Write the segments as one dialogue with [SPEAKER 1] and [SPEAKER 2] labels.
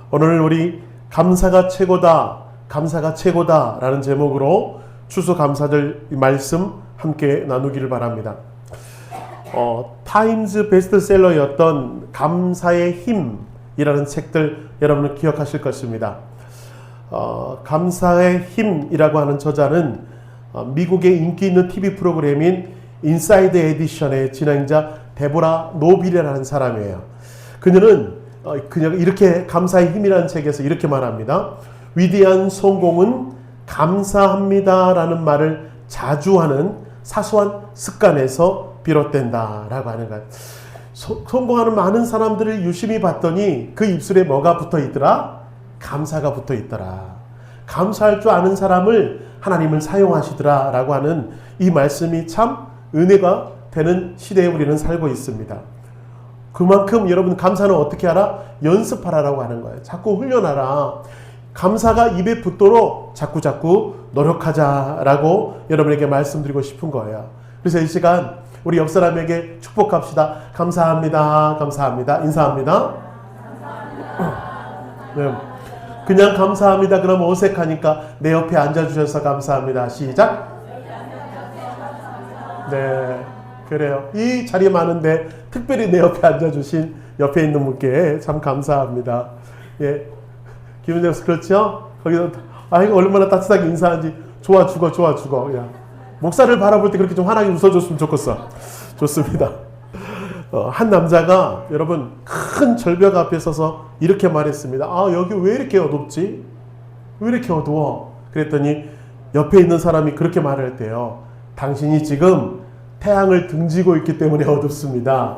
[SPEAKER 1] 오늘 우리 감사가 최고다, 감사가 최고다 라는 제목으로 추수감사절 말씀 함께 나누기를 바랍니다. 타임즈 베스트셀러였던 감사의 힘이라는 책들 여러분은 기억하실 것입니다. 감사의 힘이라고 하는 저자는 미국의 인기 있는 TV 프로그램인 인사이드 에디션의 진행자 데보라 노빌이라는 사람이에요. 그녀는 그냥 이렇게 감사의 힘이라는 책에서 이렇게 말합니다. 위대한 성공은 감사합니다 라는 말을 자주 하는 사소한 습관에서 비롯된다 라고 하는 거예요. 성공하는 많은 사람들을 유심히 봤더니 그 입술에 뭐가 붙어 있더라? 감사가 붙어 있더라. 감사할 줄 아는 사람을 하나님은 사용하시더라 라고 하는 이 말씀이 참 은혜가 되는 시대에 우리는 살고 있습니다. 그만큼 여러분 감사는 어떻게 하라? 연습하라라고 하는 거예요. 자꾸 훈련하라. 감사가 입에 붙도록 자꾸 노력하자라고 여러분에게 말씀드리고 싶은 거예요. 그래서 이 시간 우리 옆 사람에게 축복합시다. 감사합니다. 감사합니다. 인사합니다. 네. 그냥 감사합니다. 그러면 어색하니까 내 옆에 앉아주셔서 감사합니다. 시작. 네, 그래요. 이 자리에 많은데 특별히 내 옆에 앉아주신 옆에 있는 분께 참 감사합니다. 예, 김은정 그렇죠? 거기서 이거 얼마나 따뜻하게 인사하는지 좋아 죽어. 야, 목사를 바라볼 때 그렇게 좀 환하게 웃어줬으면 좋겠어. 좋습니다. 한 남자가 여러분 큰 절벽 앞에 서서 이렇게 말했습니다. 여기 왜 이렇게 어둡지? 왜 이렇게 어두워? 그랬더니 옆에 있는 사람이 그렇게 말을 했대요. 당신이 지금 태양을 등지고 있기 때문에 어둡습니다.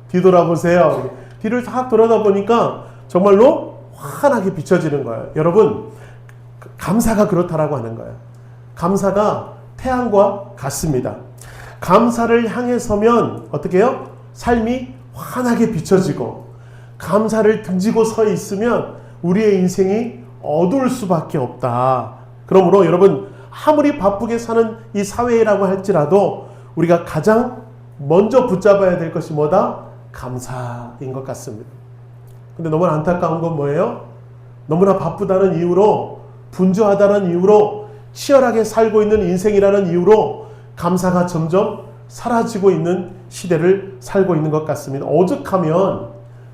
[SPEAKER 1] 뒤돌아보세요. 뒤를 싹 돌아다보니까 정말로 환하게 비춰지는 거예요. 여러분, 감사가 그렇다라고 하는 거예요. 감사가 태양과 같습니다. 감사를 향해 서면 어떻게 해요? 삶이 환하게 비춰지고, 감사를 등지고 서 있으면 우리의 인생이 어두울 수밖에 없다. 그러므로 여러분, 아무리 바쁘게 사는 이 사회라고 할지라도 우리가 가장 먼저 붙잡아야 될 것이 뭐다? 감사인 것 같습니다. 근데 너무 안타까운 건 뭐예요? 너무나 바쁘다는 이유로, 분주하다는 이유로, 치열하게 살고 있는 인생이라는 이유로 감사가 점점 사라지고 있는 시대를 살고 있는 것 같습니다. 오죽하면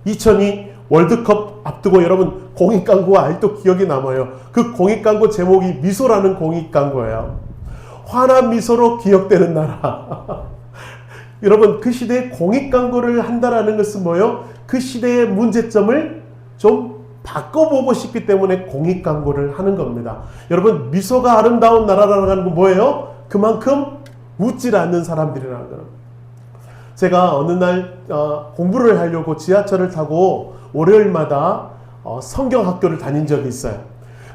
[SPEAKER 1] 2002 월드컵 앞두고 여러분 공익광고가 아직도 기억이 남아요. 그 공익광고 제목이 미소라는 공익광고예요. 환한 미소로 기억되는 나라. 여러분 그 시대에 공익광고를 한다라는 것은 뭐예요? 그 시대의 문제점을 좀 바꿔보고 싶기 때문에 공익광고를 하는 겁니다. 여러분 미소가 아름다운 나라라는 건 뭐예요? 그만큼 웃질 않는 사람들이라는 거예요. 제가 어느 날 공부를 하려고 지하철을 타고 월요일마다 성경학교를 다닌 적이 있어요.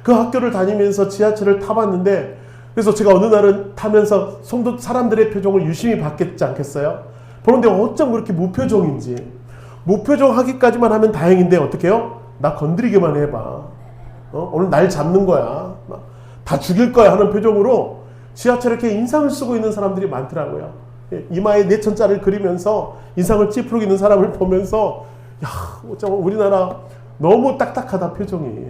[SPEAKER 1] 그 학교를 다니면서 지하철을 타봤는데, 그래서 제가 어느 날은 타면서 성도 사람들의 표정을 유심히 봤겠지 않겠어요? 보는데 어쩜 그렇게 무표정인지. 무표정 하기까지만 하면 다행인데 어떻게 해요? 나 건드리기만 해봐. 오늘 날 잡는 거야. 다 죽일 거야 하는 표정으로 지하철에 이렇게 인상을 쓰고 있는 사람들이 많더라고요. 이마에 내천자를 그리면서 인상을 찌푸리고 있는 사람을 보면서 야, 어쩌면 우리나라 너무 딱딱하다 표정이.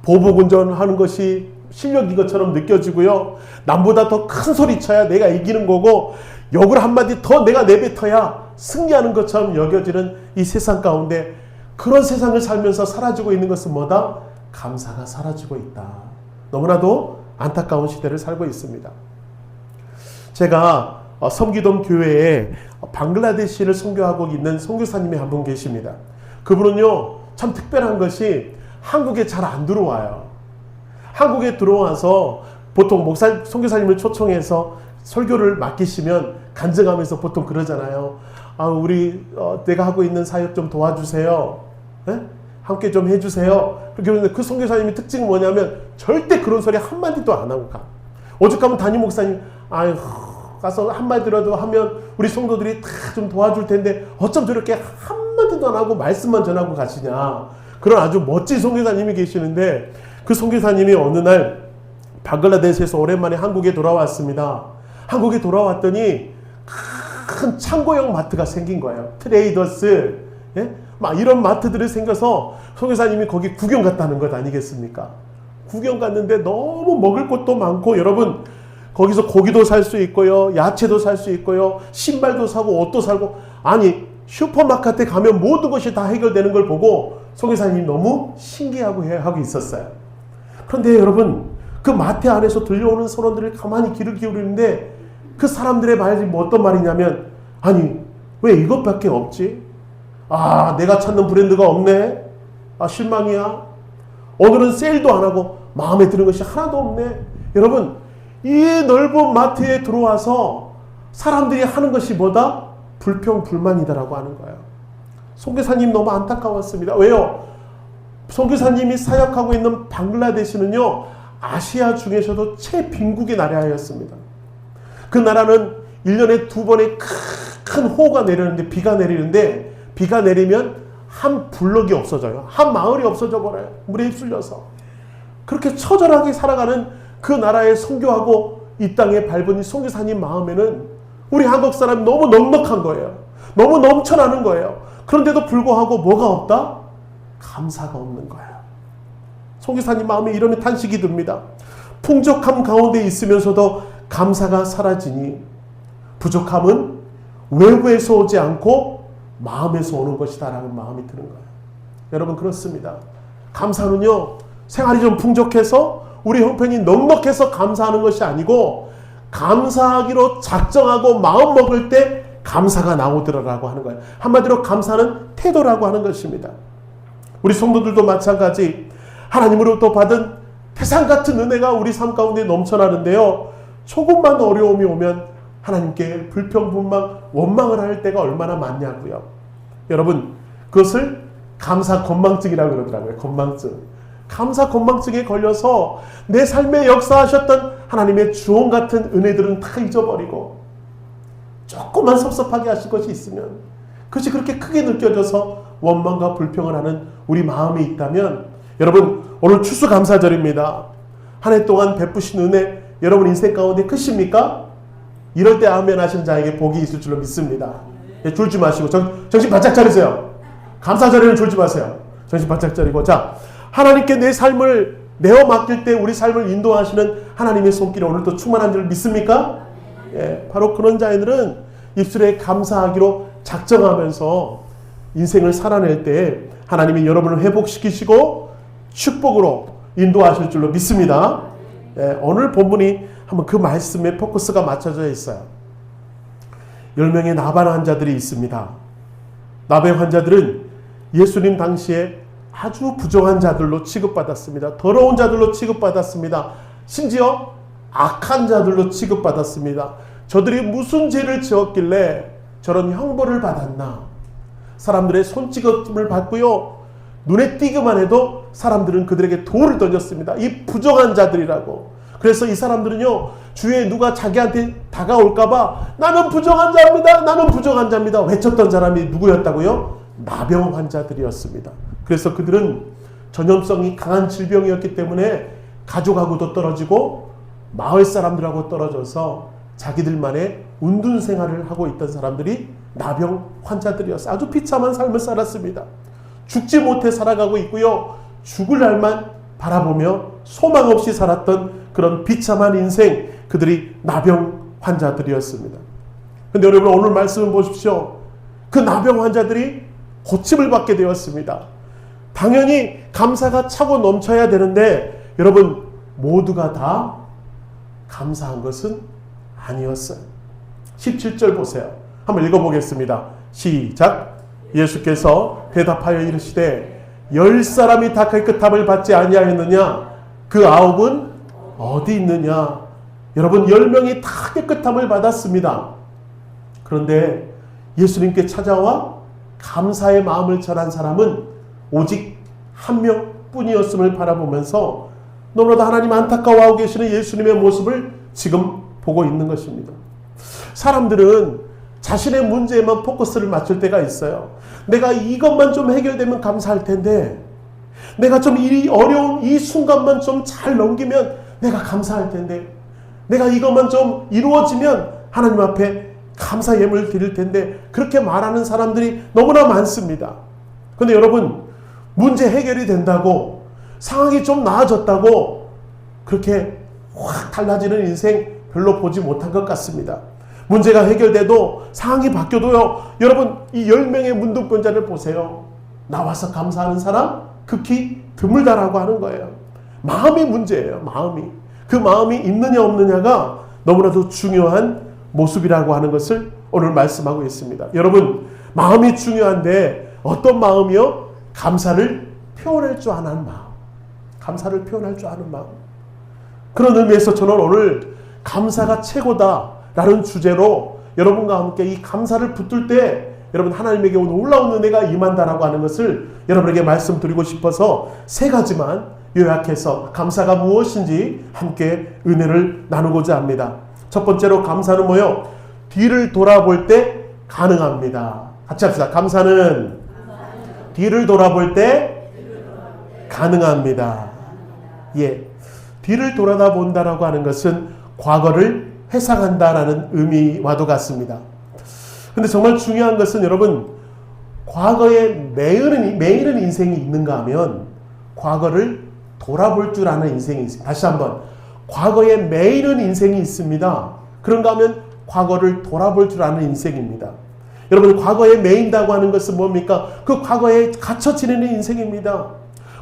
[SPEAKER 1] 보복운전하는 것이 실력인 것처럼 느껴지고요. 남보다 더 큰 소리 쳐야 내가 이기는 거고, 욕을 한마디 더 내가 내뱉어야 승리하는 것처럼 여겨지는 이 세상 가운데, 그런 세상을 살면서 사라지고 있는 것은 뭐다? 감사가 사라지고 있다. 너무나도 안타까운 시대를 살고 있습니다. 제가 섬기던 교회에 방글라데시를 선교하고 있는 선교사님이 한 분 계십니다. 그분은요 참 특별한 것이 한국에 잘 안 들어와요. 한국에 들어와서 보통 목사 선교사님을 초청해서 설교를 맡기시면 간증하면서 보통 그러잖아요. 우리 내가 하고 있는 사역 좀 도와주세요. 네? 함께 좀 해주세요. 그런데 그 선교사님의 특징은 뭐냐면 절대 그런 소리 한마디도 안 하고 가. 오죽하면 담임 목사님 가서 한마디라도 하면 우리 성도들이 다 좀 도와줄 텐데 어쩜 저렇게 한마디도 안 하고 말씀만 전하고 가시냐. 그런 아주 멋진 선교사님이 계시는데, 그 선교사님이 어느 날 방글라데시에서 오랜만에 한국에 돌아왔습니다. 한국에 돌아왔더니 큰 창고형 마트가 생긴 거예요. 트레이더스. 예? 막 이런 마트들이 생겨서 선교사님이 거기 구경 갔다는 것 아니겠습니까? 구경 갔는데 너무 먹을 것도 많고, 여러분 거기서 고기도 살 수 있고요, 야채도 살 수 있고요, 신발도 사고 옷도 사고, 아니 슈퍼마켓에 가면 모든 것이 다 해결되는 걸 보고 선교사님이 너무 신기하고 하고 있었어요. 그런데 여러분, 그 마트 안에서 들려오는 선원들을 가만히 귀를 기울이는데 그 사람들의 말이 뭐 어떤 말이냐면, 아니 왜 이것밖에 없지? 아, 내가 찾는 브랜드가 없네. 아, 실망이야. 오늘은 세일도 안 하고 마음에 드는 것이 하나도 없네. 여러분, 이 넓은 마트에 들어와서 사람들이 하는 것이 뭐다? 불평, 불만이다라고 하는 거예요. 선교사님 너무 안타까웠습니다. 왜요? 선교사님이 사역하고 있는 방글라데시는요, 아시아 중에서도 최빈국의 나라였습니다. 그 나라는 1년에 2번의 큰 호우가 내리는데, 비가 내리는데, 비가 내리면 한 블럭이 없어져요. 한 마을이 없어져 버려요. 물에 휩쓸려서. 그렇게 처절하게 살아가는 그 나라에 선교하고 이 땅에 밟은 이 선교사님 마음에는 우리 한국 사람이 너무 넉넉한 거예요. 너무 넘쳐나는 거예요. 그런데도 불구하고 뭐가 없다? 감사가 없는 거예요. 선교사님 마음에 이런 탄식이 듭니다. 풍족함 가운데 있으면서도 감사가 사라지니 부족함은 외부에서 오지 않고 마음에서 오는 것이다 라는 마음이 드는 거예요. 여러분, 그렇습니다. 감사는요, 생활이 좀 풍족해서 우리 형편이 넉넉해서 감사하는 것이 아니고, 감사하기로 작정하고 마음 먹을 때 감사가 나오더라라고 하는 거예요. 한마디로 감사는 태도라고 하는 것입니다. 우리 성도들도 마찬가지, 하나님으로부터 받은 태산 같은 은혜가 우리 삶 가운데 넘쳐나는데요, 조금만 어려움이 오면 하나님께 불평, 분망, 원망을 할 때가 얼마나 많냐고요. 여러분, 그것을 감사 건망증이라고 그러더라고요. 건망증. 감사 건망증에 걸려서 내 삶에 역사하셨던 하나님의 주원 같은 은혜들은 다 잊어버리고, 조금만 섭섭하게 하실 것이 있으면 그것이 그렇게 크게 느껴져서 원망과 불평을 하는 우리 마음이 있다면, 여러분, 오늘 추수감사절입니다. 한 해 동안 베푸신 은혜 여러분 인생 가운데 크십니까? 이럴 때 아멘 하시는 자에게 복이 있을 줄로 믿습니다. 예, 졸지 마시고 정신 바짝 차리세요. 감사절에는 졸지 마세요. 정신 바짝 차리고, 자, 하나님께 내 삶을 내어 맡길 때 우리 삶을 인도하시는 하나님의 손길이 오늘도 충만한 줄 믿습니까? 예, 바로 그런 자들은 입술에 감사하기로 작정하면서 인생을 살아낼 때 하나님이 여러분을 회복시키시고 축복으로 인도하실 줄로 믿습니다. 예, 오늘 본문이 한번 그 말씀에 포커스가 맞춰져 있어요. 10명의 나반 환자들이 있습니다. 나반 환자들은 예수님 당시에 아주 부정한 자들로 취급받았습니다. 더러운 자들로 취급받았습니다. 심지어 악한 자들로 취급받았습니다. 저들이 무슨 죄를 지었길래 저런 형벌을 받았나? 사람들의 손찌검을 받고요, 눈에 띄기만 해도 사람들은 그들에게 돌을 던졌습니다. 이 부정한 자들이라고. 그래서 이 사람들은요, 주위에 누가 자기한테 다가올까봐 나는 부정한 자입니다, 나는 부정한 자입니다 외쳤던 사람이 누구였다고요? 나병 환자들이었습니다. 그래서 그들은 전염성이 강한 질병이었기 때문에 가족하고도 떨어지고 마을 사람들하고 떨어져서 자기들만의 운둔 생활을 하고 있던 사람들이 나병 환자들이었어요. 아주 비참한 삶을 살았습니다. 죽지 못해 살아가고 있고요, 죽을 날만 바라보며 소망 없이 살았던 그런 비참한 인생, 그들이 나병 환자들이었습니다. 그런데 여러분, 오늘 말씀을 보십시오. 그 나병 환자들이 고침을 받게 되었습니다. 당연히 감사가 차고 넘쳐야 되는데, 여러분, 모두가 다 감사한 것은 아니었어요. 17절 보세요. 한번 읽어보겠습니다. 시작. 예수께서 대답하여 이르시되 10사람이 다 깨끗함을 받지 아니하였느냐? 그 9은 어디 있느냐? 여러분, 10명이 다 깨끗함을 받았습니다. 그런데 예수님께 찾아와 감사의 마음을 전한 사람은 오직 한 명뿐이었음을 바라보면서 너무나도 하나님 안타까워하고 계시는 예수님의 모습을 지금 보고 있는 것입니다. 사람들은 자신의 문제에만 포커스를 맞출 때가 있어요. 내가 이것만 좀 해결되면 감사할 텐데, 내가 좀 일이 어려운 이 순간만 좀 잘 넘기면 내가 감사할 텐데, 내가 이것만 좀 이루어지면 하나님 앞에 감사 예물을 드릴 텐데, 그렇게 말하는 사람들이 너무나 많습니다. 근데 여러분, 문제 해결이 된다고, 상황이 좀 나아졌다고 그렇게 확 달라지는 인생 별로 보지 못한 것 같습니다. 문제가 해결돼도, 상황이 바뀌어도요, 여러분, 이 10명의 문둥병자를 보세요. 나와서 감사하는 사람 극히 드물다라고 하는 거예요. 마음이 문제예요. 마음이. 그 마음이 있느냐 없느냐가 너무나도 중요한 모습이라고 하는 것을 오늘 말씀하고 있습니다. 여러분, 마음이 중요한데 어떤 마음이요? 감사를 표현할 줄 아는 마음. 감사를 표현할 줄 아는 마음. 그런 의미에서 저는 오늘 감사가 최고다라는 주제로 여러분과 함께 이 감사를 붙들 때 여러분, 하나님에게 오늘 놀라운 은혜가 임한다라고 하는 것을 여러분에게 말씀드리고 싶어서 3가지만 요약해서 감사가 무엇인지 함께 은혜를 나누고자 합니다. 첫 번째로, 감사는 뭐요? 뒤를 돌아볼 때 가능합니다. 같이 합시다. 감사는 뒤를 돌아볼 때 가능합니다. 예. 뒤를 돌아본다라고 하는 것은 과거를 회상한다라는 의미와도 같습니다. 근데 정말 중요한 것은 여러분, 과거에 매이는 인생이 있는가 하면 과거를 돌아볼 줄 아는 인생이 있습니다. 다시 한번, 과거에 매이는 인생이 있습니다. 그런가 하면 과거를 돌아볼 줄 아는 인생입니다. 여러분, 과거에 매인다고 하는 것은 뭡니까? 그 과거에 갇혀 지내는 인생입니다.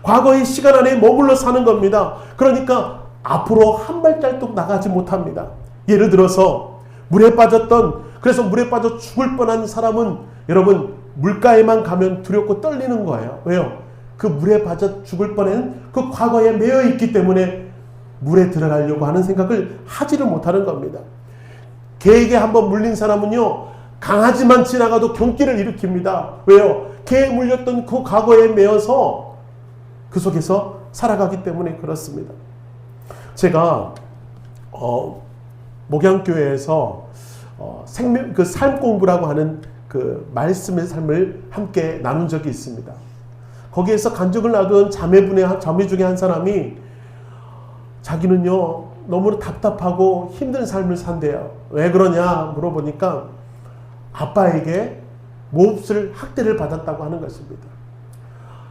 [SPEAKER 1] 과거의 시간 안에 머물러 사는 겁니다. 그러니까 앞으로 한 발자국 나가지 못합니다. 예를 들어서 그래서 물에 빠져 죽을 뻔한 사람은 여러분, 물가에만 가면 두렵고 떨리는 거예요. 왜요? 그 물에 빠져 죽을 뻔한 그 과거에 매여 있기 때문에 물에 들어가려고 하는 생각을 하지를 못하는 겁니다. 개에게 한번 물린 사람은요, 강아지만 지나가도 경기를 일으킵니다. 왜요? 개에 물렸던 그 과거에 매여서 그 속에서 살아가기 때문에 그렇습니다. 제가 목양교회에서 삶 공부라고 하는 그 말씀의 삶을 함께 나눈 적이 있습니다. 거기에서 간증을 나눈 자매 중에 한 사람이 자기는요, 너무 답답하고 힘든 삶을 산대요. 왜 그러냐 물어보니까 아빠에게 몹쓸 학대를 받았다고 하는 것입니다.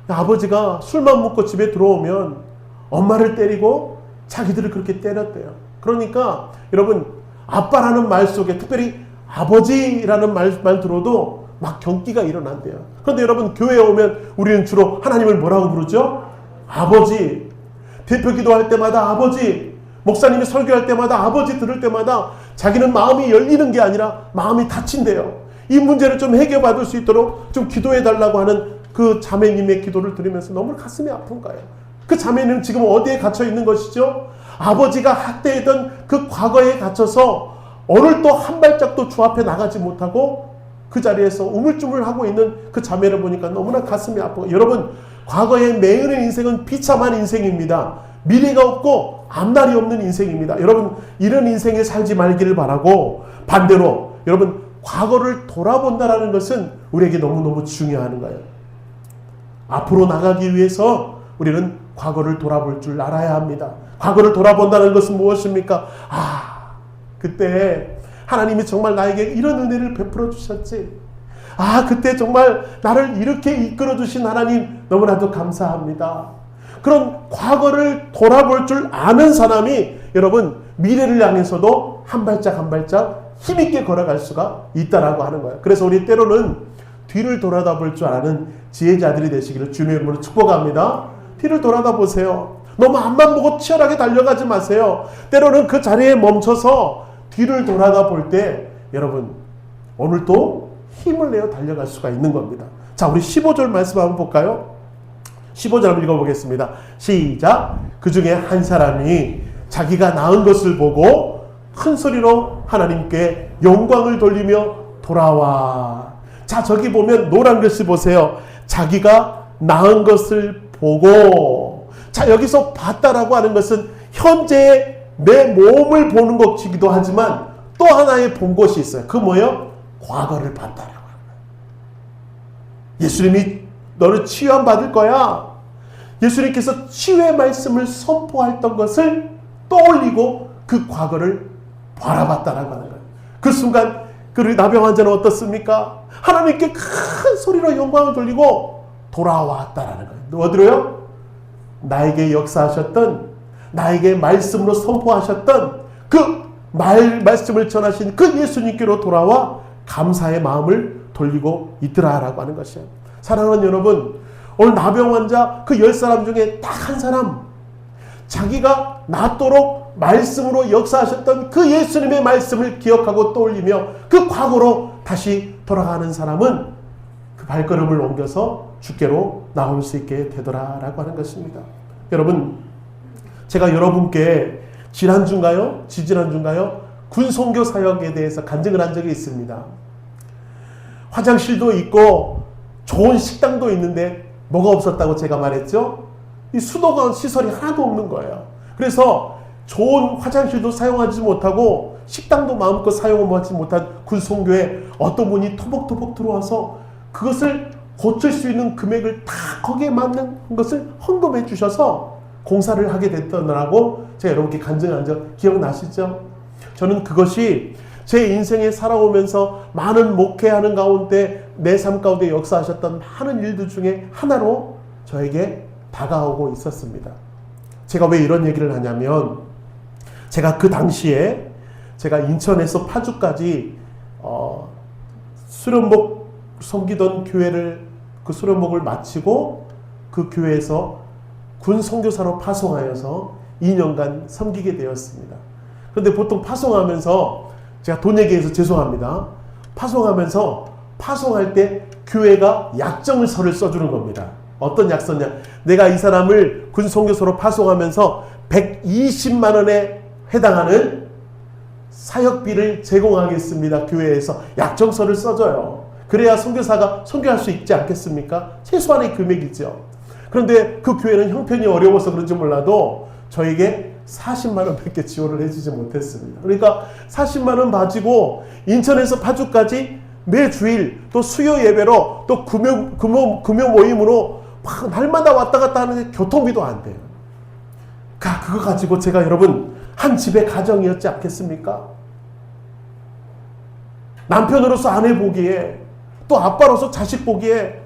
[SPEAKER 1] 아버지가 술만 먹고 집에 들어오면 엄마를 때리고 자기들을 그렇게 때렸대요. 그러니까 여러분, 아빠라는 말 속에, 특별히 아버지라는 말 들어도 막 경기가 일어난대요. 그런데 여러분, 교회에 오면 우리는 주로 하나님을 뭐라고 부르죠? 아버지. 대표 기도할 때마다 아버지, 목사님이 설교할 때마다 아버지 들을 때마다 자기는 마음이 열리는 게 아니라 마음이 닫힌대요. 이 문제를 좀 해결받을 수 있도록 좀 기도해 달라고 하는 그 자매님의 기도를 들으면서 너무 가슴이 아픈 거예요. 그 자매는 지금 어디에 갇혀 있는 것이죠? 아버지가 학대했던 그 과거에 갇혀서 오늘 또 한 발짝도 주 앞에 나가지 못하고 그 자리에서 우물쭈물하고 있는 그 자매를 보니까 너무나 가슴이 아프고, 여러분, 과거에 매이는 인생은 비참한 인생입니다. 미래가 없고 앞날이 없는 인생입니다. 여러분, 이런 인생에 살지 말기를 바라고, 반대로 여러분, 과거를 돌아본다라는 것은 우리에게 너무너무 중요한 거예요. 앞으로 나가기 위해서 우리는 과거를 돌아볼 줄 알아야 합니다. 과거를 돌아본다는 것은 무엇입니까? 그때 하나님이 정말 나에게 이런 은혜를 베풀어 주셨지. 그때 정말 나를 이렇게 이끌어 주신 하나님 너무나도 감사합니다. 그런 과거를 돌아볼 줄 아는 사람이 여러분, 미래를 향해서도 한 발짝 한 발짝 힘있게 걸어갈 수가 있다라고 하는 거예요. 그래서 우리 때로는 뒤를 돌아다볼 줄 아는 지혜자들이 되시기를 주님의 이름으로 축복합니다. 뒤를 돌아다 보세요. 너무 앞만 보고 치열하게 달려가지 마세요. 때로는 그 자리에 멈춰서 뒤를 돌아다 볼 때 여러분, 오늘도 힘을 내어 달려갈 수가 있는 겁니다. 자, 우리 15절 말씀 한번 볼까요? 15절 한번 읽어보겠습니다. 시작. 그 중에 한 사람이 자기가 낳은 것을 보고 큰 소리로 하나님께 영광을 돌리며 돌아와. 자, 저기 보면 노란 글씨 보세요. 자기가 낳은 것을 보고. 자, 여기서 봤다라고 하는 것은 현재 내 몸을 보는 것이기도 하지만 또 하나의 본 것이 있어요. 그 뭐예요? 과거를 봤다라고 하는 거예요. 예수님이 너를 치유함 받을 거야. 예수님께서 치유의 말씀을 선포했던 것을 떠올리고 그 과거를 바라봤다라고 하는 거예요. 그 순간 그 나병 환자는 어떻습니까? 하나님께 큰 소리로 영광을 돌리고 돌아왔다라는 거예요. 어디로요? 나에게 역사하셨던, 나에게 말씀으로 선포하셨던 그 말씀을 전하신 그 예수님께로 돌아와 감사의 마음을 돌리고 있더라라고 하는 것이에요. 사랑하는 여러분, 오늘 나병 환자 그 10사람 중에 딱 한 사람, 자기가 낫도록 말씀으로 역사하셨던 그 예수님의 말씀을 기억하고 떠올리며 그 과거로 다시 돌아가는 사람은 그 발걸음을 옮겨서 주께로 나올 수 있게 되더라라고 하는 것입니다. 여러분, 제가 여러분께 지난주인가요? 지지난주인가요? 군송교 사역에 대해서 간증을 한 적이 있습니다. 화장실도 있고 좋은 식당도 있는데 뭐가 없었다고 제가 말했죠? 이 수도관 시설이 하나도 없는 거예요. 그래서 좋은 화장실도 사용하지 못하고 식당도 마음껏 사용하지 못한 군송교에 어떤 분이 토복토복 들어와서 그것을 고칠 수 있는 금액을 다 거기에 맞는 것을 헌금해 주셔서 공사를 하게 됐더라고 제가 여러분께 간증한 적 기억나시죠? 저는 그것이 제 인생에 살아오면서 많은 목회하는 가운데 내 삶 가운데 역사하셨던 많은 일들 중에 하나로 저에게 다가오고 있었습니다. 제가 왜 이런 얘기를 하냐면, 제가 그 당시에 제가 인천에서 파주까지 수련복 섬기던 교회를, 그 수련복을 마치고 그 교회에서 군 선교사로 파송하여서 2년간 섬기게 되었습니다. 그런데 보통 파송하면서, 제가 돈 얘기해서 죄송합니다. 파송할 때 교회가 약정서를 써주는 겁니다. 어떤 약서냐? 내가 이 사람을 군 선교사로 파송하면서 120만 원에 해당하는 사역비를 제공하겠습니다. 교회에서 약정서를 써줘요. 그래야 선교사가 선교할 수 있지 않겠습니까? 최소한의 금액이죠. 그런데 그 교회는 형편이 어려워서 그런지 몰라도 저에게 40만 원밖에 지원을 해주지 못했습니다. 그러니까 40만 원 가지고 인천에서 파주까지 매 주일 또 수요 예배로 또 금요 모임으로 막 날마다 왔다 갔다 하는데 교통비도 안 돼요. 그거 가지고 제가 여러분 한 집의 가정이었지 않겠습니까? 남편으로서 아내 보기에 또 아빠로서 자식 보기에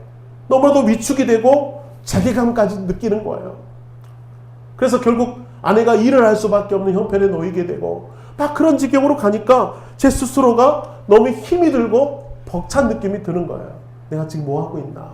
[SPEAKER 1] 너무나도 위축이 되고 자괴감까지 느끼는 거예요. 그래서 결국 아내가 일을 할 수밖에 없는 형편에 놓이게 되고 막 그런 지경으로 가니까 제 스스로가 너무 힘이 들고 벅찬 느낌이 드는 거예요. 내가 지금 뭐 하고 있나?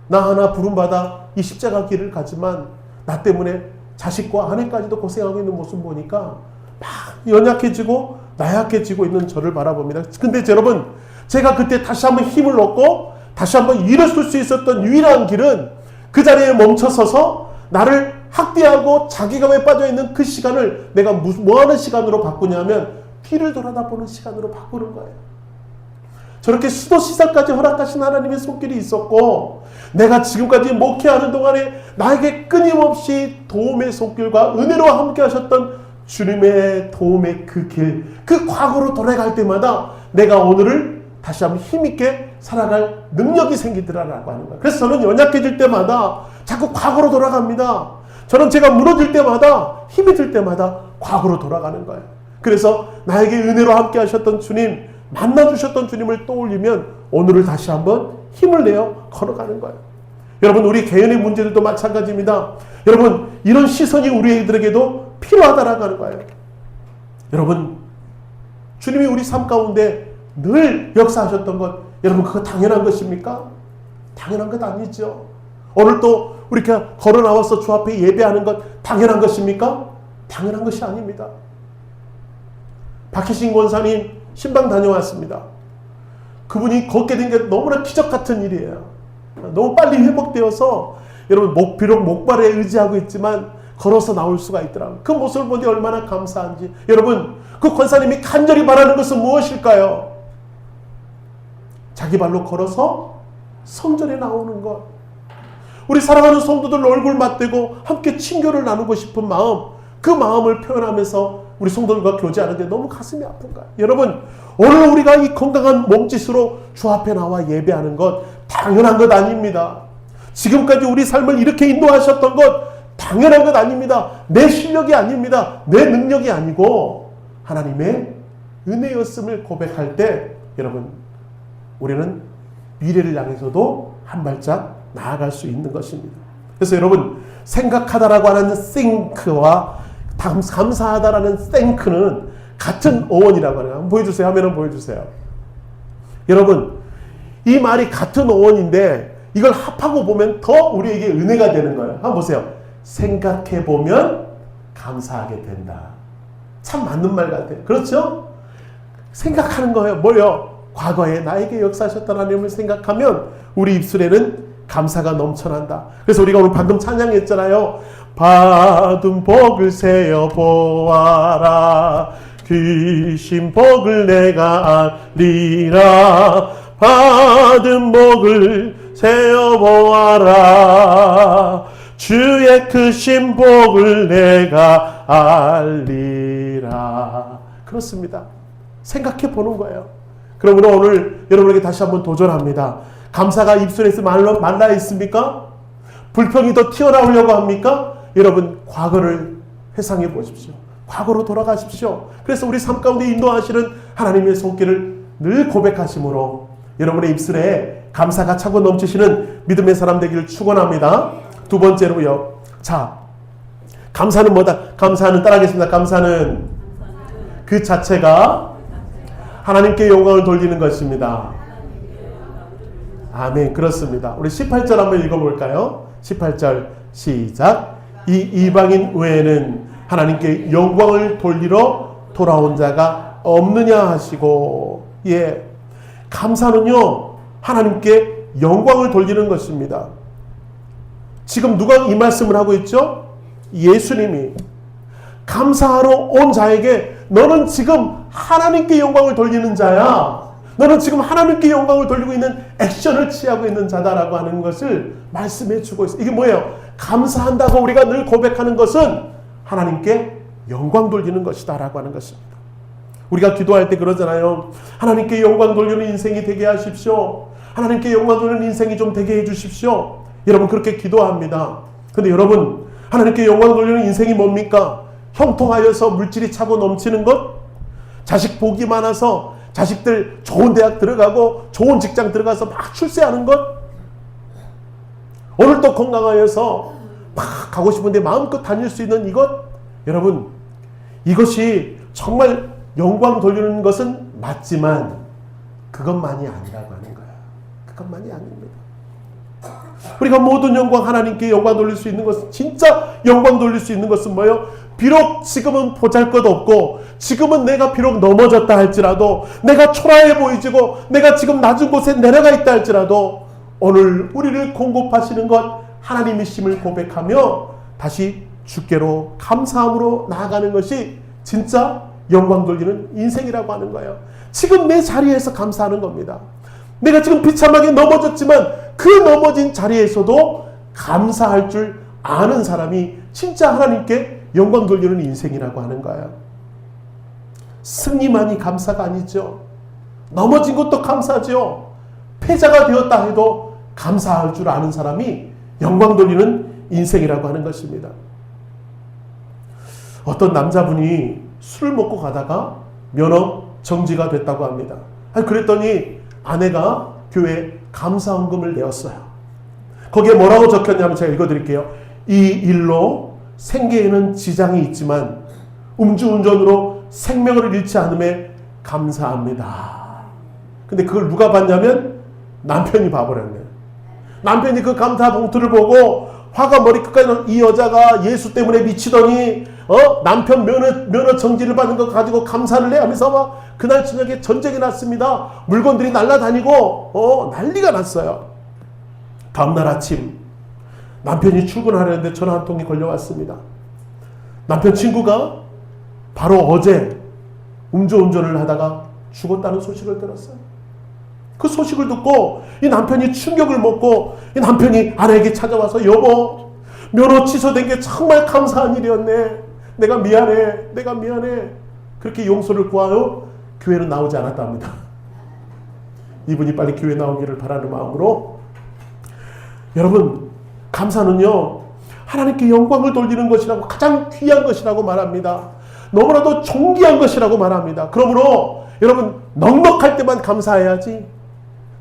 [SPEAKER 1] 나 하나 부름받아 이 십자가 길을 가지만 나 때문에 자식과 아내까지도 고생하고 있는 모습 보니까 막 연약해지고 나약해지고 있는 저를 바라봅니다. 근데 여러분, 제가 그때 다시 한번 힘을 얻고 다시 한번 일어설 수 있었던 유일한 길은 그 자리에 멈춰서서 나를 학대하고 자기감에 빠져있는 그 시간을 내가 뭐하는 시간으로 바꾸냐면 뒤를 돌아다보는 시간으로 바꾸는 거예요. 저렇게 수도시설까지 허락하신 하나님의 손길이 있었고 내가 지금까지 목회하는 동안에 나에게 끊임없이 도움의 손길과 은혜로 함께 하셨던 주님의 도움의 그 길, 그 과거로 돌아갈 때마다 내가 오늘을 다시 한번 힘있게 살아갈 능력이 생기더라라고 하는 거예요. 그래서 저는 연약해질 때마다 자꾸 과거로 돌아갑니다. 저는 제가 무너질 때마다 힘이 들 때마다 과거로 돌아가는 거예요. 그래서 나에게 은혜로 함께 하셨던 주님, 만나주셨던 주님을 떠올리면 오늘을 다시 한번 힘을 내어 걸어가는 거예요. 여러분, 우리 개인의 문제들도 마찬가지입니다. 여러분, 이런 시선이 우리들에게도 필요하다라고 하는 거예요. 여러분, 주님이 우리 삶 가운데 늘 역사하셨던 것, 여러분 그거 당연한 것입니까? 당연한 것 아니죠. 오늘 또 우리 걸어 나와서 주 앞에 예배하는 것 당연한 것입니까? 당연한 것이 아닙니다. 박희신 권사님 신방 다녀왔습니다. 그분이 걷게 된 게 너무나 기적 같은 일이에요. 너무 빨리 회복되어서 여러분 비록 목발에 의지하고 있지만 걸어서 나올 수가 있더라고요. 그 모습을 보니 얼마나 감사한지. 여러분, 그 권사님이 간절히 바라는 것은 무엇일까요? 자기 발로 걸어서 성전에 나오는 것. 우리 사랑하는 성도들 얼굴 맞대고 함께 친교를 나누고 싶은 마음, 그 마음을 표현하면서 우리 성도들과 교제하는데 너무 가슴이 아픈가요? 여러분, 오늘 우리가 이 건강한 몸짓으로 주 앞에 나와 예배하는 것 당연한 것 아닙니다. 지금까지 우리 삶을 이렇게 인도하셨던 것 당연한 것 아닙니다. 내 실력이 아닙니다. 내 능력이 아니고 하나님의 은혜였음을 고백할 때 여러분, 우리는 미래를 향해서도 한 발짝 나아갈 수 있는 것입니다. 그래서 여러분, 생각하다라고 하는 think와 감사하다라는 thank는 같은 어원이라고 하는 거예요. 한번 보여주세요. 화면을 보여주세요. 여러분, 이 말이 같은 어원인데 이걸 합하고 보면 더 우리에게 은혜가 되는 거예요. 한번 보세요. 생각해보면 감사하게 된다. 참 맞는 말 같아요. 그렇죠? 생각하는 거예요. 뭐요? 과거에 나에게 역사하셨던 하나님을 생각하면 우리 입술에는 감사가 넘쳐난다. 그래서 우리가 오늘 방금 찬양했잖아요. 받은 복을 세어 보아라. 귀신 복을 내가 알리라. 받은 복을 세어 보아라. 주의 크신 복을 내가 알리라. 그렇습니다. 생각해 보는 거예요. 그러므로 오늘 여러분에게 다시 한번 도전합니다. 감사가 입술에서 말라 있습니까? 불평이 더 튀어나오려고 합니까? 여러분, 과거를 회상해 보십시오. 과거로 돌아가십시오. 그래서 우리 삶 가운데 인도하시는 하나님의 손길을 늘 고백하심으로 여러분의 입술에 감사가 차고 넘치시는 믿음의 사람 되기를 축원합니다. 두 번째로요. 자, 감사는 뭐다? 감사는 따라하겠습니다. 감사는 그 자체가 하나님께 영광을 돌리는 것입니다. 아멘. 그렇습니다. 우리 18절 한번 읽어볼까요? 18절 시작. 이 이방인 외에는 하나님께 영광을 돌리러 돌아온 자가 없느냐 하시고, 예, 감사는요 하나님께 영광을 돌리는 것입니다. 지금 누가 이 말씀을 하고 있죠? 예수님이 감사하러 온 자에게 너는 지금 하나님께 영광을 돌리는 자야. 너는 지금 하나님께 영광을 돌리고 있는 액션을 취하고 있는 자다라고 하는 것을 말씀해 주고 있어요. 이게 뭐예요? 감사한다고 우리가 늘 고백하는 것은 하나님께 영광 돌리는 것이다 라고 하는 것입니다. 우리가 기도할 때 그러잖아요. 하나님께 영광 돌리는 인생이 되게 하십시오. 하나님께 영광 돌리는 인생이 좀 되게 해주십시오. 여러분, 그렇게 기도합니다. 근데 여러분, 하나님께 영광 돌리는 인생이 뭡니까? 형통하여서 물질이 차고 넘치는 것? 자식 복이 많아서 자식들 좋은 대학 들어가고 좋은 직장 들어가서 막 출세하는 것? 오늘도 건강하여서 막 가고 싶은데 마음껏 다닐 수 있는 이것? 여러분, 이것이 정말 영광 돌리는 것은 맞지만 그것만이 아니라고 하는 거야. 그것만이 아닙니다. 우리가 모든 영광, 하나님께 영광 돌릴 수 있는 것은, 진짜 영광 돌릴 수 있는 것은 뭐예요? 비록 지금은 보잘것없고 지금은 내가 비록 넘어졌다 할지라도, 내가 초라해 보이지고 내가 지금 낮은 곳에 내려가 있다 할지라도 오늘 우리를 공급하시는 것 하나님이심을 고백하며 다시 주께로 감사함으로 나아가는 것이 진짜 영광 돌리는 인생이라고 하는 거예요. 지금 내 자리에서 감사하는 겁니다. 내가 지금 비참하게 넘어졌지만 그 넘어진 자리에서도 감사할 줄 아는 사람이 진짜 하나님께 영광 돌리는 인생이라고 하는 거예요. 승리만이 감사가 아니죠. 넘어진 것도 감사죠. 패자가 되었다 해도 감사할 줄 아는 사람이 영광 돌리는 인생이라고 하는 것입니다. 어떤 남자분이 술을 먹고 가다가 면허 정지가 됐다고 합니다. 그랬더니 아내가 교회에 감사헌금을 내었어요. 거기에 뭐라고 적혔냐면 제가 읽어드릴게요. 이 일로 생계에는 지장이 있지만 음주운전으로 생명을 잃지 않음에 감사합니다. 근데 그걸 누가 봤냐면 남편이 봐버렸네요. 남편이 그 감사 봉투를 보고 화가 머리끝까지, 이 여자가 예수 때문에 미치더니 남편 면허 정지를 받는 거 가지고 감사를 해 하면서 막 그날 저녁에 전쟁이 났습니다. 물건들이 날아다니고 난리가 났어요. 다음날 아침 남편이 출근하려는데 전화 한 통이 걸려왔습니다. 남편 친구가 바로 어제 음주운전을 하다가 죽었다는 소식을 들었어요. 그 소식을 듣고 이 남편이 충격을 먹고 이 남편이 아내에게 찾아와서, 여보, 면허 취소된 게 정말 감사한 일이었네. 내가 미안해. 그렇게 용서를 구하여 교회는 나오지 않았답니다. 이분이 빨리 교회 나오기를 바라는 마음으로, 여러분, 감사는요 하나님께 영광을 돌리는 것이라고, 가장 귀한 것이라고 말합니다. 너무나도 존귀한 것이라고 말합니다. 그러므로 여러분, 넉넉할 때만 감사해야지,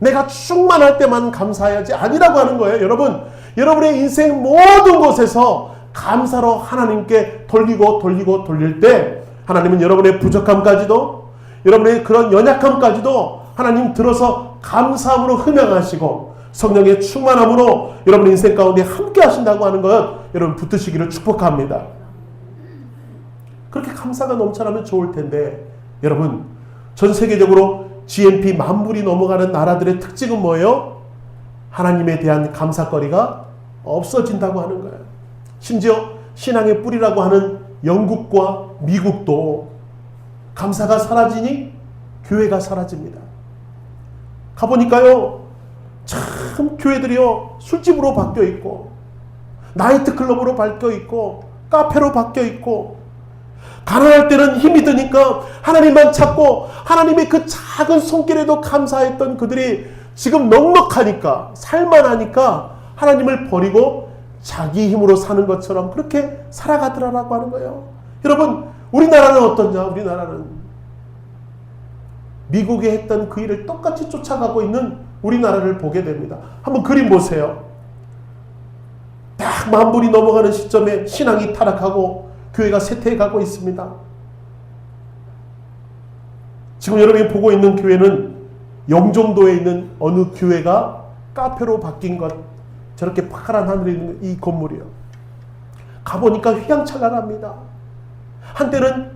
[SPEAKER 1] 내가 충만할 때만 감사해야지 아니라고 하는 거예요. 여러분, 여러분의 인생 모든 곳에서 감사로 하나님께 돌릴 때 하나님은 여러분의 부족함까지도 여러분의 그런 연약함까지도 하나님 들어서 감사함으로 흠양하시고 성령의 충만함으로 여러분의 인생 가운데 함께 하신다고 하는 것 여러분 붙드시기를 축복합니다. 그렇게 감사가 넘쳐나면 좋을 텐데 여러분 전 세계적으로 GNP 만불이 넘어가는 나라들의 특징은 뭐예요? 하나님에 대한 감사거리가 없어진다고 하는 거예요. 심지어 신앙의 뿌리라고 하는 영국과 미국도 감사가 사라지니 교회가 사라집니다. 가보니까요 참 교회들이요 술집으로 바뀌어 있고 나이트클럽으로 바뀌어 있고 카페로 바뀌어 있고 가난할 때는 힘이 드니까 하나님만 찾고 하나님의 그 작은 손길에도 감사했던 그들이 지금 넉넉하니까 살만하니까 하나님을 버리고 자기 힘으로 사는 것처럼 그렇게 살아가더라라고 하는 거예요. 여러분 우리나라는 어떠냐? 우리나라는 미국이 했던 그 일을 똑같이 쫓아가고 있는 우리나라를 보게 됩니다. 한번 그림 보세요. 딱 만불이 넘어가는 시점에 신앙이 타락하고 교회가 쇠퇴해가고 있습니다. 지금 여러분이 보고 있는 교회는 영종도에 있는 어느 교회가 카페로 바뀐 것, 저렇게 파란 하늘에 있는 이 건물이요. 가보니까 휘황찬란합니다. 한때는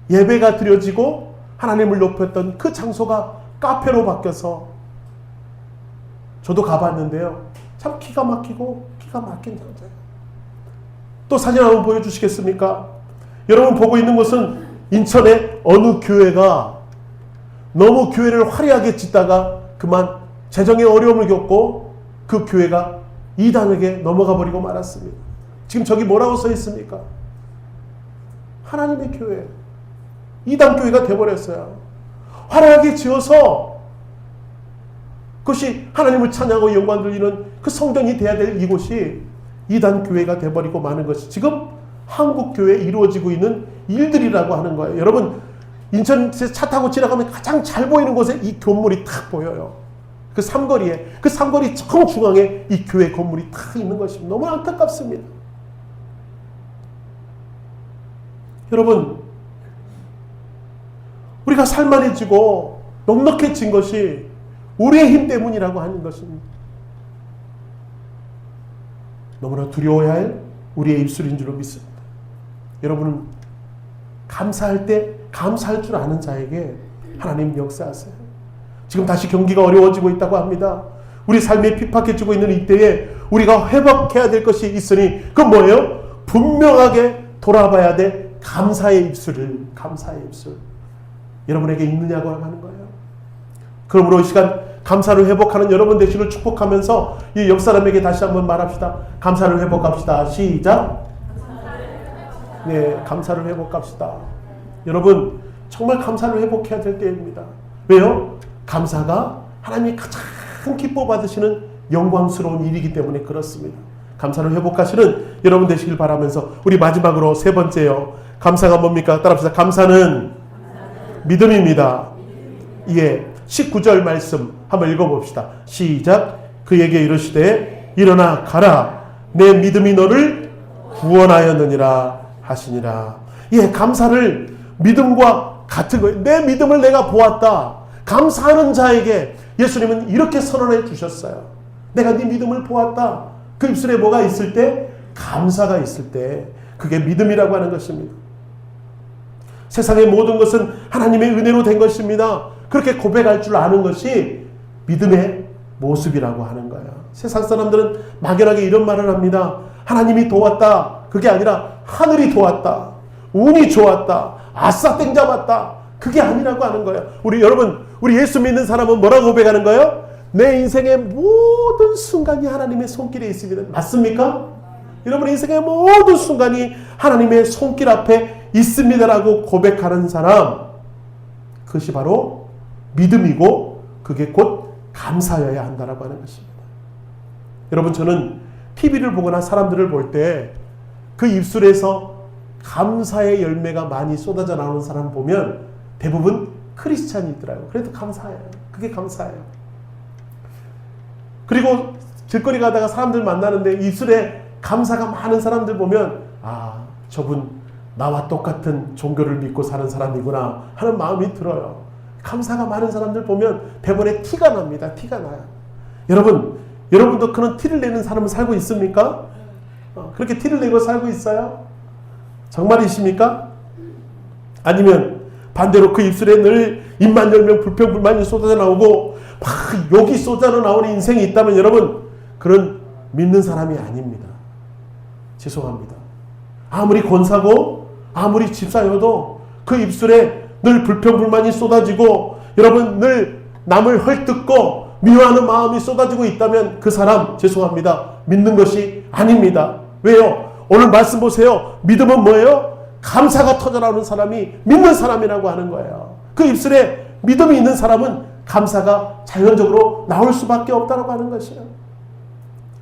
[SPEAKER 1] 예배가 드려지고 하나님을 높였던 그 장소가 카페로 바뀌어서 저도 가봤는데요. 참 기가 막힌 장소예요. 또 사진 한번 보여주시겠습니까? 여러분 보고 있는 것은 인천의 어느 교회가 너무 교회를 화려하게 짓다가 그만 재정의 어려움을 겪고 그 교회가 이단에게 넘어가 버리고 말았습니다. 지금 저기 뭐라고 써 있습니까? 하나님의 교회. 이단 교회가 되어버렸어요. 화려하게 지어서 그것이 하나님을 찬양하고 영광 돌리는 그 성전이 돼야 될 이곳이 이단 교회가 돼버리고 마는 것이 지금 한국 교회에 이루어지고 있는 일들이라고 하는 거예요. 여러분 인천에서 차 타고 지나가면 가장 잘 보이는 곳에 이 건물이 탁 보여요. 그 삼거리에, 그 삼거리 정중앙에 이 교회 건물이 탁 있는 것입니다. 너무 안타깝습니다. 여러분 우리가 살만해지고 넉넉해진 것이 우리의 힘 때문이라고 하는 것입니다. 너무나 두려워야 할 우리의 입술인 줄로 믿습니다. 여러분은 감사할 때 감사할 줄 아는 자에게 하나님 역사하세요. 지금 다시 경기가 어려워지고 있다고 합니다. 우리 삶이 핍박해지고 있는 이때에 우리가 회복해야 될 것이 있으니 그건 뭐예요? 분명하게 돌아봐야 돼. 감사의 입술을, 감사의 입술. 여러분에게 있느냐고 하는 거예요. 그러므로 이 시간 감사를 회복하는 여러분 되시기를 축복하면서 이 옆사람에게 다시 한번 말합시다. 감사를 회복합시다. 시작. 네, 감사를 회복합시다. 여러분 정말 감사를 회복해야 될 때입니다. 왜요? 감사가 하나님이 가장 기뻐 받으시는 영광스러운 일이기 때문에 그렇습니다. 감사를 회복하시는 여러분 되시길 바라면서 우리 마지막으로 세 번째요. 감사가 뭡니까? 따라합시다. 감사는 믿음입니다. 예, 19절 말씀 한번 읽어봅시다. 시작. 그에게 이르시되 일어나 가라. 내 믿음이 너를 구원하였느니라 하시니라. 예, 감사를 믿음과 같은 거예요. 내 믿음을 내가 보았다. 감사하는 자에게 예수님은 이렇게 선언해 주셨어요. 내가 네 믿음을 보았다. 그 입술에 뭐가 있을 때? 감사가 있을 때. 그게 믿음이라고 하는 것입니다. 세상의 모든 것은 하나님의 은혜로 된 것입니다. 그렇게 고백할 줄 아는 것이 믿음의 모습이라고 하는 거예요. 세상 사람들은 막연하게 이런 말을 합니다. 하나님이 도왔다. 그게 아니라 하늘이 도왔다. 운이 좋았다. 아싸 땡 잡았다. 그게 아니라고 하는 거예요. 여러분, 우리 예수 믿는 사람은 뭐라고 고백하는 거예요? 내 인생의 모든 순간이 하나님의 손길에 있습니다. 맞습니까? 여러분 인생의 모든 순간이 하나님의 손길 앞에 있습니다라고 고백하는 사람, 그것이 바로 믿음이고 그게 곧 감사여야 한다라고 하는 것입니다. 여러분 저는 TV를 보거나 사람들을 볼 때 그 입술에서 감사의 열매가 많이 쏟아져 나오는 사람 보면 대부분 크리스찬이더라고요. 그래도 감사해요. 그게 감사해요. 그리고 길거리 가다가 사람들 만나는데 입술에 감사가 많은 사람들 보면 저분 나와 똑같은 종교를 믿고 사는 사람이구나 하는 마음이 들어요. 감사가 많은 사람들 보면 대본에 티가 납니다. 티가 나요. 여러분도 그런 티를 내는 사람을 살고 있습니까? 그렇게 티를 내고 살고 있어요? 정말이십니까? 아니면 반대로 그 입술에 늘 입만 열면 불평불만이 쏟아져 나오고 막 욕이 쏟아져 나오는 인생이 있다면 여러분, 그런 믿는 사람이 아닙니다. 죄송합니다. 아무리 권사고 아무리 집사여도 그 입술에 늘 불평불만이 쏟아지고 여러분 늘 남을 헐뜯고 미워하는 마음이 쏟아지고 있다면 그 사람 죄송합니다. 믿는 것이 아닙니다. 왜요? 오늘 말씀 보세요. 믿음은 뭐예요? 감사가 터져나오는 사람이 믿는 사람이라고 하는 거예요. 그 입술에 믿음이 있는 사람은 감사가 자연적으로 나올 수밖에 없다고 하는 것이에요.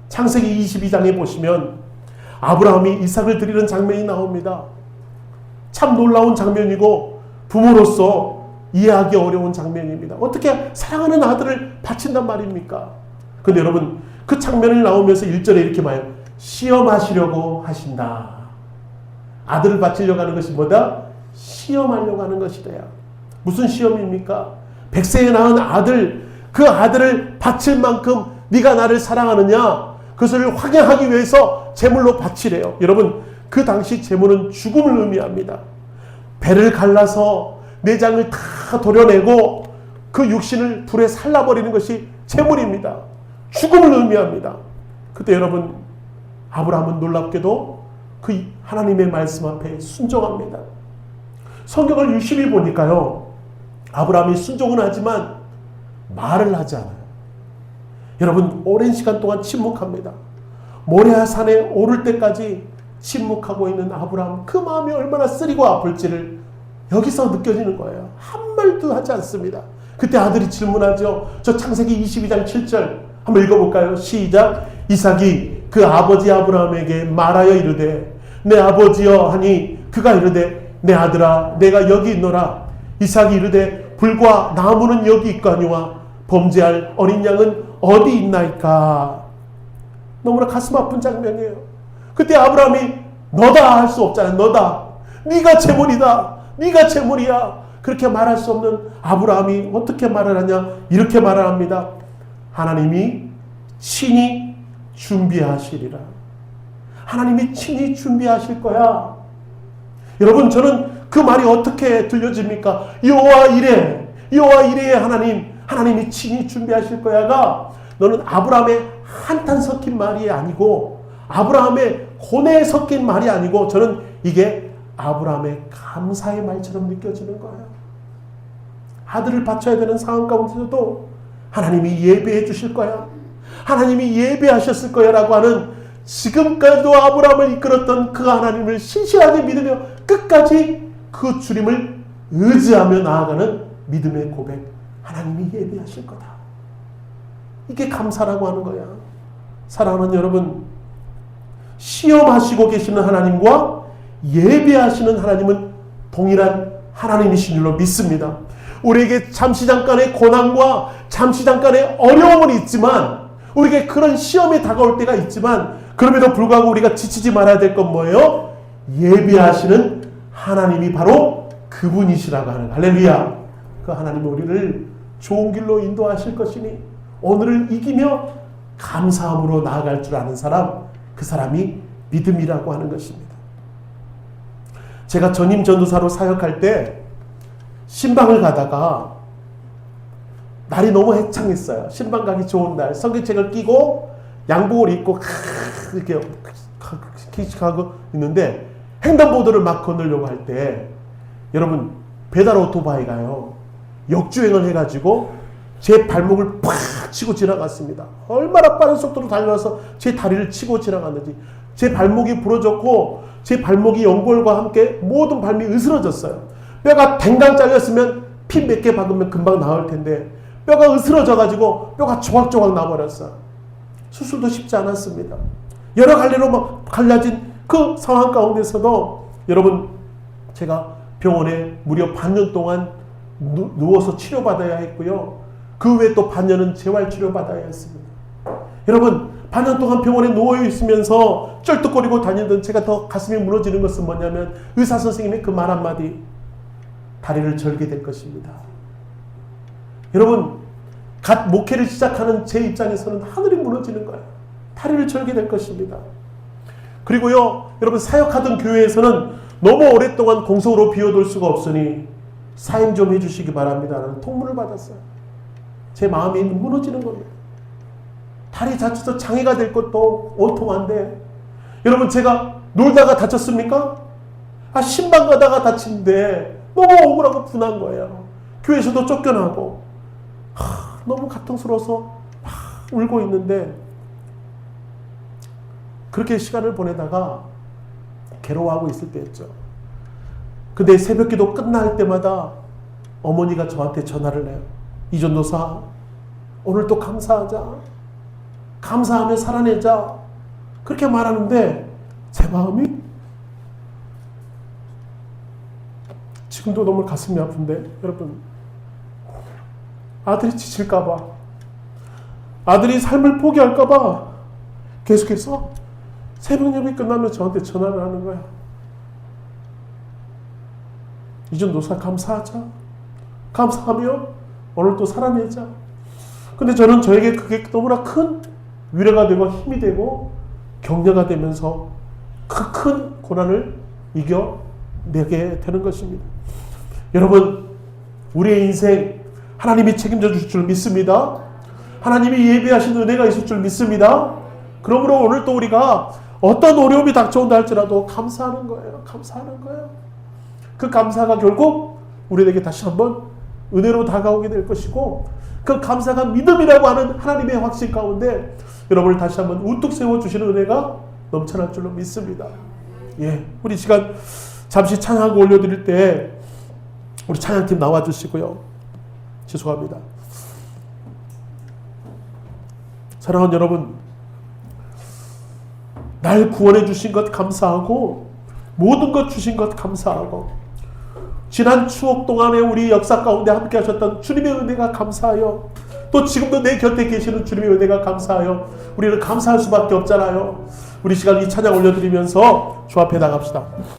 [SPEAKER 1] 창세기 22장에 보시면 아브라함이 이삭을 드리는 장면이 나옵니다. 참 놀라운 장면이고 부모로서 이해하기 어려운 장면입니다. 어떻게 사랑하는 아들을 바친단 말입니까? 근데 여러분 그 장면이 나오면서 1절에 이렇게 말해요. 시험하시려고 하신다. 아들을 바치려고 하는 것이 뭐다? 시험하려고 하는 것이래요. 무슨 시험입니까? 100세에 낳은 아들, 그 아들을 바칠 만큼 네가 나를 사랑하느냐? 그것을 확인하기 위해서 제물로 바치래요. 여러분 그 당시 제물은 죽음을 의미합니다. 배를 갈라서 내장을 다 도려내고 그 육신을 불에 살라버리는 것이 제물입니다. 죽음을 의미합니다. 그때 여러분 아브라함은 놀랍게도 그 하나님의 말씀 앞에 순종합니다. 성경을 유심히 보니까요, 아브라함이 순종은 하지만 말을 하지 않아요. 여러분 오랜 시간 동안 침묵합니다. 모레아 산에 오를 때까지 침묵하고 있는 아브라함, 그 마음이 얼마나 쓰리고 아플지를 여기서 느껴지는 거예요. 한 말도 하지 않습니다. 그때 아들이 질문하죠. 저 창세기 22장 7절 한번 읽어볼까요? 시작. 이삭이 그 아버지 아브라함에게 말하여 이르되 내 아버지여 하니 그가 이르되 내 아들아 내가 여기 있노라. 이삭이 이르되 불과 나무는 여기 있거니와 범죄할 어린 양은 어디 있나이까. 너무나 가슴 아픈 장면이에요. 그때 아브라함이 너다 할 수 없잖아요. 너다. 네가 제물이다. 네가 제물이야. 그렇게 말할 수 없는 아브라함이 어떻게 말을 하냐? 이렇게 말을 합니다. 하나님이 친히 준비하시리라. 하나님이 친히 준비하실 거야. 여러분 저는 그 말이 어떻게 들려집니까? 여호와 이레, 여호와 이레의 하나님이 친히 준비하실 거야가 너는 아브라함의 한탄 섞인 말이 아니고 아브라함의 고뇌에 섞인 말이 아니고 저는 이게 아브라함의 감사의 말처럼 느껴지는 거예요. 아들을 바쳐야 되는 상황 가운데서도 하나님이 예배해 주실 거야. 하나님이 예배하셨을 거야 라고 하는 지금까지도 아브라함을 이끌었던 그 하나님을 신실하게 믿으며 끝까지 그 주님을 의지하며 나아가는 믿음의 고백. 하나님이 예배하실 거다. 이게 감사라고 하는 거야. 사랑하는 여러분, 시험하시고 계시는 하나님과 예배하시는 하나님은 동일한 하나님이신 줄로 믿습니다. 우리에게 잠시 잠깐의 고난과 잠시 잠깐의 어려움은 있지만 우리에게 그런 시험이 다가올 때가 있지만 그럼에도 불구하고 우리가 지치지 말아야 될 건 뭐예요? 예배하시는 하나님이 바로 그분이시라고 하는 할렐루야. 그 하나님이 우리를 좋은 길로 인도하실 것이니 오늘을 이기며 감사함으로 나아갈 줄 아는 사람, 그 사람이 믿음이라고 하는 것입니다. 제가 전임 전도사로 사역할 때 신방을 가다가 날이 너무 해창했어요. 신방 가기 좋은 날, 성경책을 끼고 양복을 입고 이렇게 하고 있는데 횡단보도를 막 건너려고 할 때 여러분 배달 오토바이가요 역주행을 해가지고 제 발목을 팍 치고 지나갔습니다. 얼마나 빠른 속도로 달려와서 제 다리를 치고 지나갔는지. 제 발목이 부러졌고 제 발목이 연골과 함께 모든 발목이 으스러졌어요. 뼈가 댕강 잘렸으면 피 몇 개 박으면 금방 나을 텐데 뼈가 으스러져가지고 뼈가 조각조각 나버렸어요. 수술도 쉽지 않았습니다. 여러 갈래로 막 갈라진 그 상황 가운데서도 여러분 제가 병원에 무려 반년 동안 누워서 치료받아야 했고요. 그 외에 또 반년은 재활치료 받아야 했습니다. 여러분, 반년 동안 병원에 누워있으면서 쩔뚝거리고 다니던 제가 더 가슴이 무너지는 것은 뭐냐면 의사 선생님의 그 말 한마디, 다리를 절게 될 것입니다. 여러분, 갓 목회를 시작하는 제 입장에서는 하늘이 무너지는 거예요. 다리를 절게 될 것입니다. 그리고요, 여러분, 사역하던 교회에서는 너무 오랫동안 공석으로 비워둘 수가 없으니 사임 좀 해주시기 바랍니다 라는 통문을 받았어요. 제 마음이 무너지는 겁니다. 다리 다쳐서 장애가 될 것도 온통 한데, 여러분, 제가 놀다가 다쳤습니까? 신방 가다가 다친데 너무 억울하고 분한 거예요. 교회에서도 쫓겨나고 너무 가통스러워서 울고 있는데, 그렇게 시간을 보내다가 괴로워하고 있을 때였죠. 근데 새벽기도 끝날 때마다 어머니가 저한테 전화를 해요. 이전도사, 오늘 또 감사하자. 감사하며 살아내자. 그렇게 말하는데 제 마음이 지금도 너무 가슴이 아픈데, 여러분, 아들이 지칠까봐, 아들이 삶을 포기할까봐 계속해서 새벽 예배 끝나면 저한테 전화를 하는 거야. 이전도사 감사하자. 감사하며 오늘 또 살아내자. 근데 저는 저에게 그게 너무나 큰 위로가 되고 힘이 되고 격려가 되면서 그 큰 고난을 이겨내게 되는 것입니다. 여러분, 우리의 인생 하나님이 책임져 주실 줄 믿습니다. 하나님이 예비하신 은혜가 있을 줄 믿습니다. 그러므로 오늘 또 우리가 어떤 어려움이 닥쳐온다 할지라도 감사하는 거예요. 감사하는 거예요. 그 감사가 결국 우리에게 다시 한번 은혜로 다가오게 될 것이고, 그 감사가 믿음이라고 하는 하나님의 확신 가운데 여러분을 다시 한번 우뚝 세워주시는 은혜가 넘쳐날 줄로 믿습니다. 예, 우리 시간 잠시 찬양하고 올려드릴 때 우리 찬양팀 나와주시고요. 죄송합니다. 사랑하는 여러분, 날 구원해 주신 것 감사하고 모든 것 주신 것 감사하고 지난 추억 동안에 우리 역사 가운데 함께 하셨던 주님의 은혜가 감사하여, 또 지금도 내 곁에 계시는 주님의 은혜가 감사하여 우리는 감사할 수밖에 없잖아요. 우리 시간 이 찬양 올려드리면서 주 앞에 나갑시다.